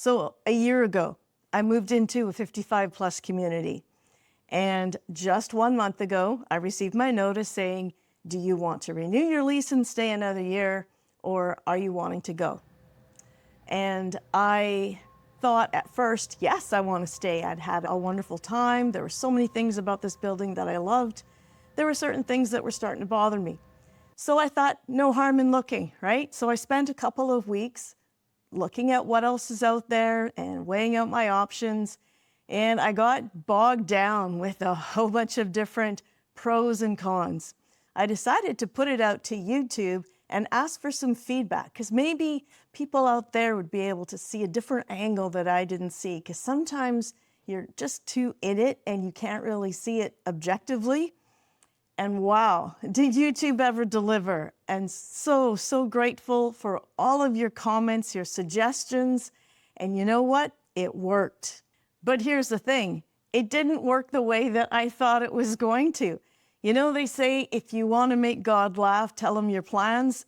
So a year ago, I moved into a 55 plus community. And just 1 month ago, I received my notice saying, do you want to renew your lease and stay another year, or are you wanting to go? And I thought at first, yes, I want to stay. I'd had a wonderful time. There were so many things about this building that I loved. There were certain things that were starting to bother me. So I thought, no harm in looking, right? So I spent a couple of weeks looking at what else is out there and weighing out my options. And I got bogged down with a whole bunch of different pros and cons. I decided to put it out to YouTube and ask for some feedback, because maybe people out there would be able to see a different angle that I didn't see, because sometimes you're just too in it and you can't really see it objectively. And wow, did YouTube ever deliver? And so grateful for all of your comments, your suggestions. And you know what? It worked. But here's the thing. It didn't work the way that I thought it was going to. You know, they say, if you want to make God laugh, tell him your plans.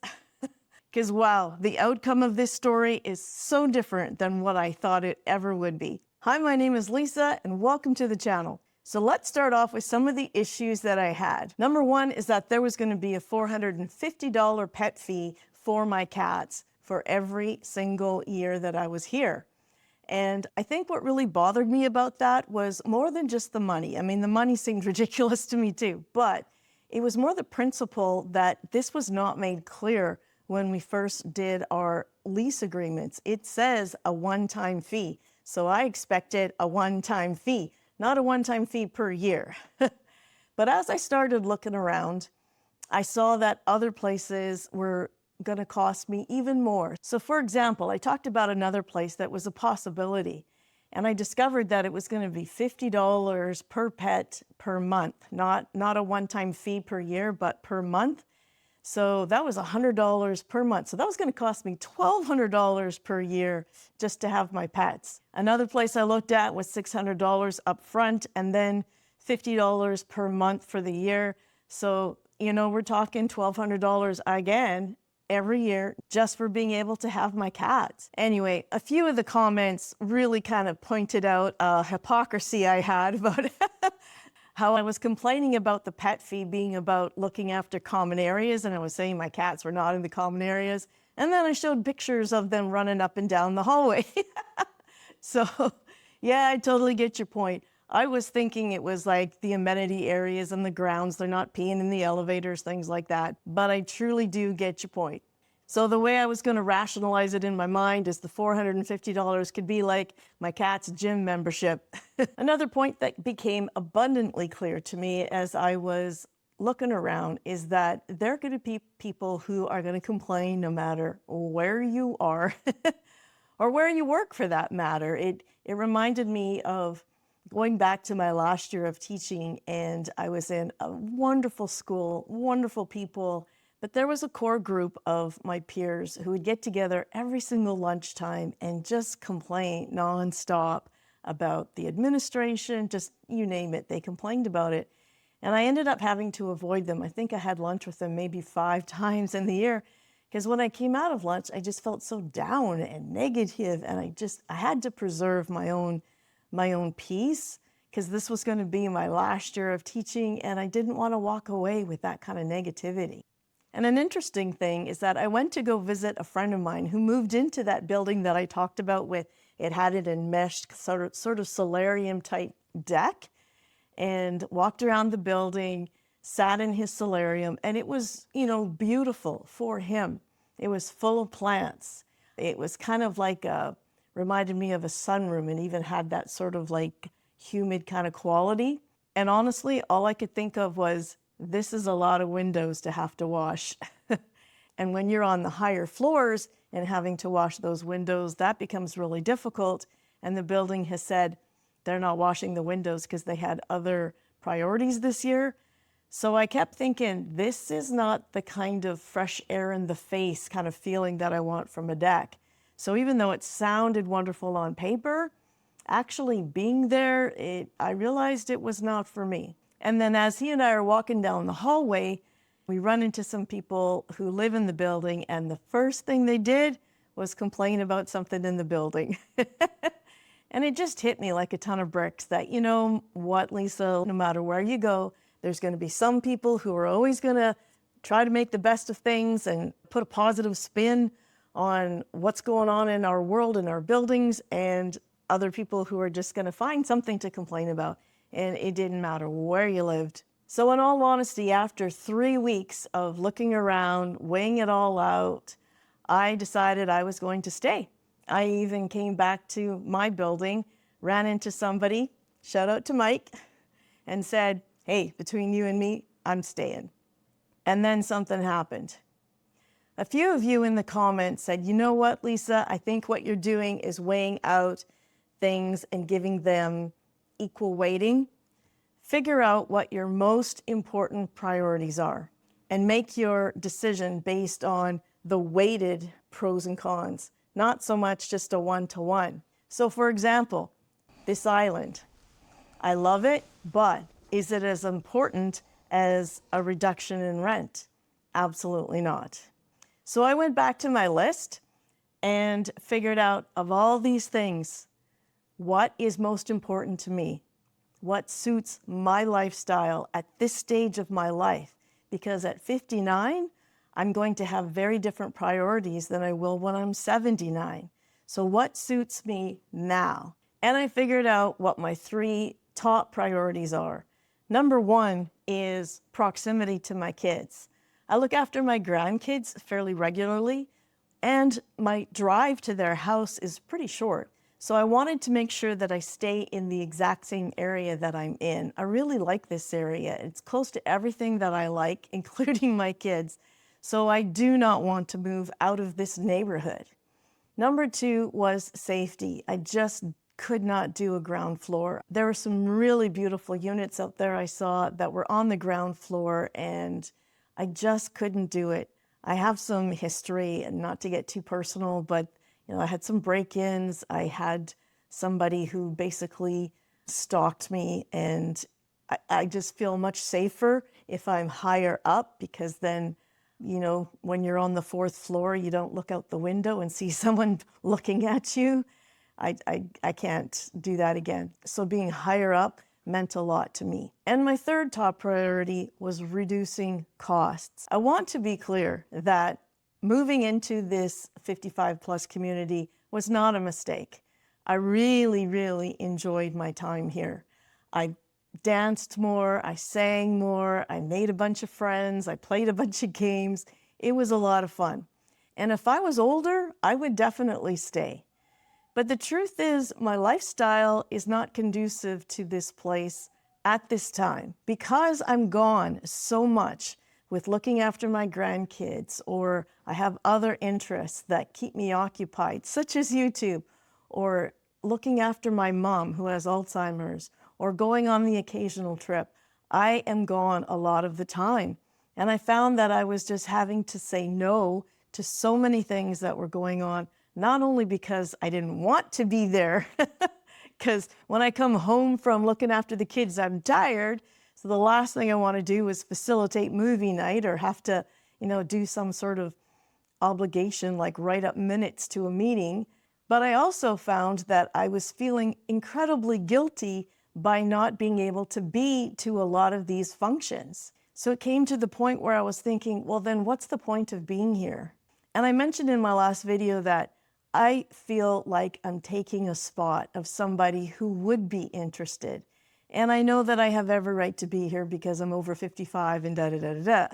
Because wow, the outcome of this story is so different than what I thought it ever would be. Hi, my name is Lisa, and welcome to the channel. So let's start off with some of the issues that I had. Number one is that there was going to be a $450 pet fee for my cats for every single year that I was here. And I think what really bothered me about that was more than just the money. I mean, the money seemed ridiculous to me too, but it was more the principle that this was not made clear when we first did our lease agreements. It says a one-time fee. So I expected a one-time fee, not a one-time fee per year. But as I started looking around, I saw that other places were going to cost me even more. So for example, I talked about another place that was a possibility, and I discovered that it was going to be $50 per pet per month, not a one-time fee per year, but per month. So that was $100 per month. So that was going to cost me $1,200 per year just to have my pets. Another place I looked at was $600 up front and then $50 per month for the year. So, you know, we're talking $1,200 again every year just for being able to have my cats. Anyway, a few of the comments really kind of pointed out hypocrisy I had about how I was complaining about the pet fee being about looking after common areas, and I was saying my cats were not in the common areas. And then I showed pictures of them running up and down the hallway. So yeah, I totally get your point. I was thinking it was like the amenity areas and the grounds. They're not peeing in the elevators, things like that. But I truly do get your point. So the way I was going to rationalize it in my mind is the $450 could be like my cat's gym membership. Another point that became abundantly clear to me as I was looking around is that there are going to be people who are going to complain no matter where you are or where you work for that matter. It reminded me of going back to my last year of teaching, and I was in a wonderful school, wonderful people, but there was a core group of my peers who would get together every single lunchtime and just complain nonstop about the administration, just you name it, they complained about it. And I ended up having to avoid them. I think I had lunch with them maybe 5 times in the year, because when I came out of lunch, I just felt so down and negative, and I had to preserve my own peace, because this was going to be my last year of teaching, and I didn't want to walk away with that kind of negativity. And an interesting thing is that I went to go visit a friend of mine who moved into that building that I talked about with, it had an enmeshed sort of solarium type deck, and walked around the building, sat in his solarium, and it was, you know, beautiful for him. It was full of plants. It was kind of like reminded me of a sunroom, and even had that sort of like humid kind of quality. And honestly, all I could think of was, this is a lot of windows to have to wash. And when you're on the higher floors and having to wash those windows, that becomes really difficult. And the building has said they're not washing the windows because they had other priorities this year. So I kept thinking, this is not the kind of fresh air in the face kind of feeling that I want from a deck. So even though it sounded wonderful on paper, actually being there, I realized it was not for me. And then as he and I are walking down the hallway, we run into some people who live in the building, and the first thing they did was complain about something in the building. And it just hit me like a ton of bricks that, you know what, Lisa, no matter where you go, there's going to be some people who are always going to try to make the best of things and put a positive spin on what's going on in our world and our buildings, and other people who are just going to find something to complain about. And it didn't matter where you lived. So in all honesty, after 3 weeks of looking around, weighing it all out, I decided I was going to stay. I even came back to my building, ran into somebody, shout out to Mike, and said, hey, between you and me, I'm staying. And then something happened. A few of you in the comments said, you know what, Lisa, I think what you're doing is weighing out things and giving them equal weighting. Figure out what your most important priorities are and make your decision based on the weighted pros and cons, not so much just a one-to-one. So for example, this island, I love it, but is it as important as a reduction in rent? Absolutely not. So I went back to my list and figured out, of all these things, what is most important to me? What suits my lifestyle at this stage of my life? Because at 59, I'm going to have very different priorities than I will when I'm 79. So what suits me now? And I figured out what my 3 top priorities are. Number 1 is proximity to my kids. I look after my grandkids fairly regularly, and my drive to their house is pretty short. So I wanted to make sure that I stay in the exact same area that I'm in. I really like this area. It's close to everything that I like, including my kids. So I do not want to move out of this neighborhood. Number 2 was safety. I just could not do a ground floor. There were some really beautiful units out there I saw that were on the ground floor, and I just couldn't do it. I have some history, and not to get too personal, but I had some break-ins. I had somebody who basically stalked me, and I just feel much safer if I'm higher up, because then, when you're on the 4th floor, you don't look out the window and see someone looking at you. I can't do that again. So being higher up meant a lot to me. And my 3rd top priority was reducing costs. I want to be clear that moving into this 55 plus community was not a mistake. I really, really enjoyed my time here. I danced more, I sang more, I made a bunch of friends, I played a bunch of games. It was a lot of fun. And if I was older, I would definitely stay. But the truth is, my lifestyle is not conducive to this place at this time. Because I'm gone so much with looking after my grandkids, or I have other interests that keep me occupied, such as YouTube, or looking after my mom who has Alzheimer's, or going on the occasional trip. I am gone a lot of the time. And I found that I was just having to say no to so many things that were going on, not only because I didn't want to be there, because when I come home from looking after the kids, I'm tired. So the last thing I want to do is facilitate movie night or have to, do some sort of obligation like write up minutes to a meeting. But I also found that I was feeling incredibly guilty by not being able to be to a lot of these functions. So it came to the point where I was thinking, well, then what's the point of being here? And I mentioned in my last video that I feel like I'm taking a spot of somebody who would be interested. And I know that I have every right to be here because I'm over 55 and da-da-da-da-da.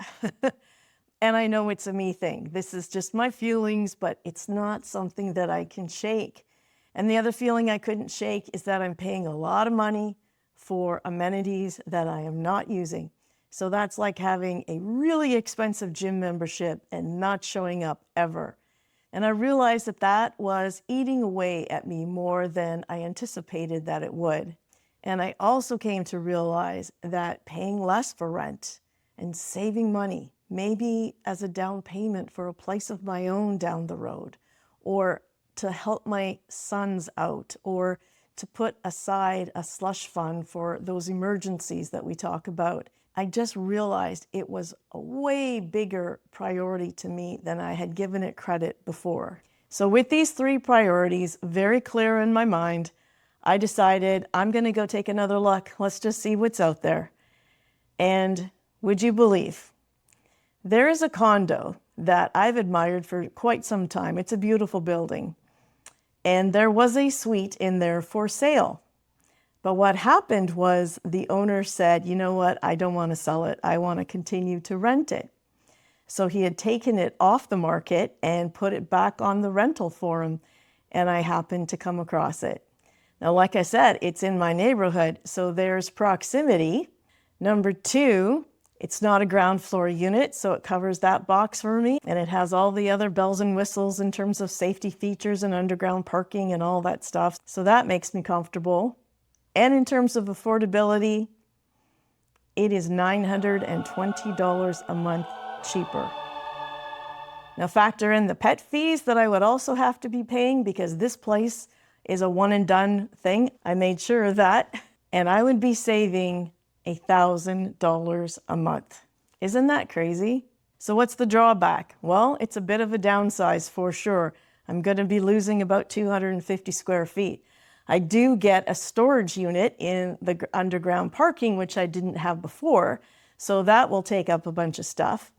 And I know it's a me thing. This is just my feelings, but it's not something that I can shake. And the other feeling I couldn't shake is that I'm paying a lot of money for amenities that I am not using. So that's like having a really expensive gym membership and not showing up ever. And I realized that that was eating away at me more than I anticipated that it would. And I also came to realize that paying less for rent and saving money, maybe as a down payment for a place of my own down the road, or to help my sons out, or to put aside a slush fund for those emergencies that we talk about. I just realized it was a way bigger priority to me than I had given it credit before. So with these 3 priorities very clear in my mind, I decided I'm going to go take another look. Let's just see what's out there. And would you believe, there is a condo that I've admired for quite some time. It's a beautiful building. And there was a suite in there for sale. But what happened was the owner said, you know what, I don't want to sell it. I want to continue to rent it. So he had taken it off the market and put it back on the rental for him, and I happened to come across it. Now, like I said, it's in my neighborhood, so there's proximity. Number 2, it's not a ground floor unit, so it covers that box for me, and it has all the other bells and whistles in terms of safety features and underground parking and all that stuff. So that makes me comfortable. And in terms of affordability, it is $920 a month cheaper. Now factor in the pet fees that I would also have to be paying because this place is a one and done thing. I made sure of that. And I would be saving $1,000 a month. Isn't that crazy? So what's the drawback? Well, it's a bit of a downsize for sure. I'm going to be losing about 250 square feet. I do get a storage unit in the underground parking, which I didn't have before, so that will take up a bunch of stuff.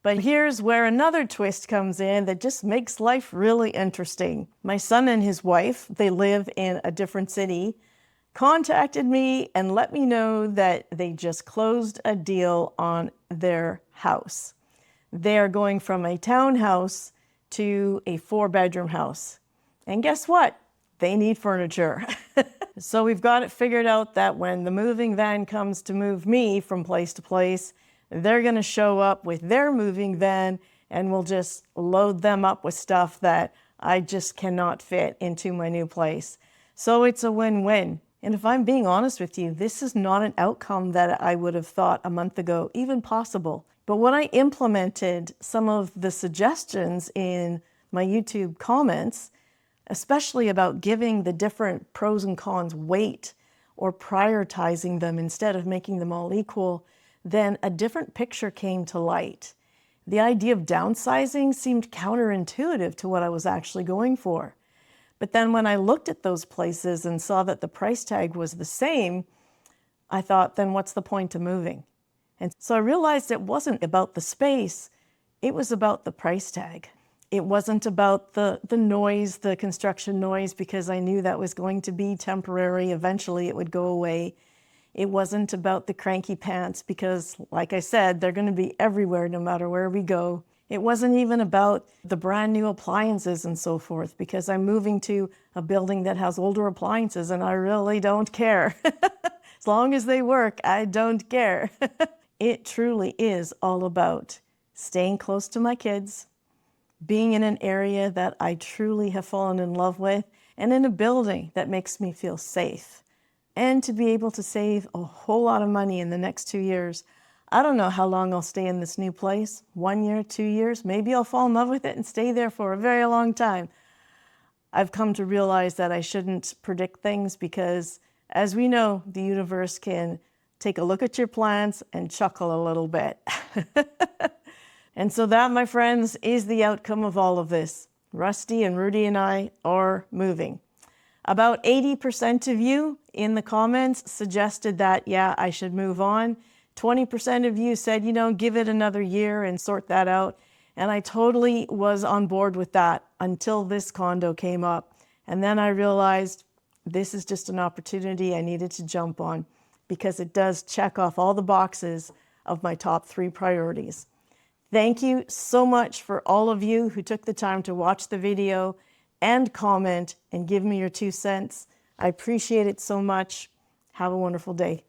But here's where another twist comes in that just makes life really interesting. My son and his wife, they live in a different city, contacted me and let me know that they just closed a deal on their house. They are going from a townhouse to a 4-bedroom house. And guess what? They need furniture. So we've got it figured out that when the moving van comes to move me from place to place, they're going to show up with their moving van and we'll just load them up with stuff that I just cannot fit into my new place. So it's a win-win. And if I'm being honest with you, this is not an outcome that I would have thought a month ago even possible. But when I implemented some of the suggestions in my YouTube comments, especially about giving the different pros and cons weight or prioritizing them instead of making them all equal, then a different picture came to light. The idea of downsizing seemed counterintuitive to what I was actually going for. But then when I looked at those places and saw that the price tag was the same, I thought, then what's the point of moving? And so I realized it wasn't about the space, it was about the price tag. It wasn't about the noise, the construction noise, because I knew that was going to be temporary. Eventually it would go away. It wasn't about the cranky pants because, like I said, they're going to be everywhere no matter where we go. It wasn't even about the brand new appliances and so forth because I'm moving to a building that has older appliances and I really don't care. As long as they work, I don't care. It truly is all about staying close to my kids, being in an area that I truly have fallen in love with, and in a building that makes me feel safe. And to be able to save a whole lot of money in the next 2 years. I don't know how long I'll stay in this new place. 1 year, 2 years, maybe I'll fall in love with it and stay there for a very long time. I've come to realize that I shouldn't predict things because, as we know, the universe can take a look at your plans and chuckle a little bit. And so that, my friends, is the outcome of all of this. Rusty and Rudy and I are moving. About 80% of you in the comments suggested that, yeah, I should move on. 20% of you said, you know, give it another year and sort that out. And I totally was on board with that until this condo came up. And then I realized this is just an opportunity I needed to jump on because it does check off all the boxes of my top 3 priorities. Thank you so much for all of you who took the time to watch the video and comment and give me your 2 cents. I appreciate it so much. Have a wonderful day.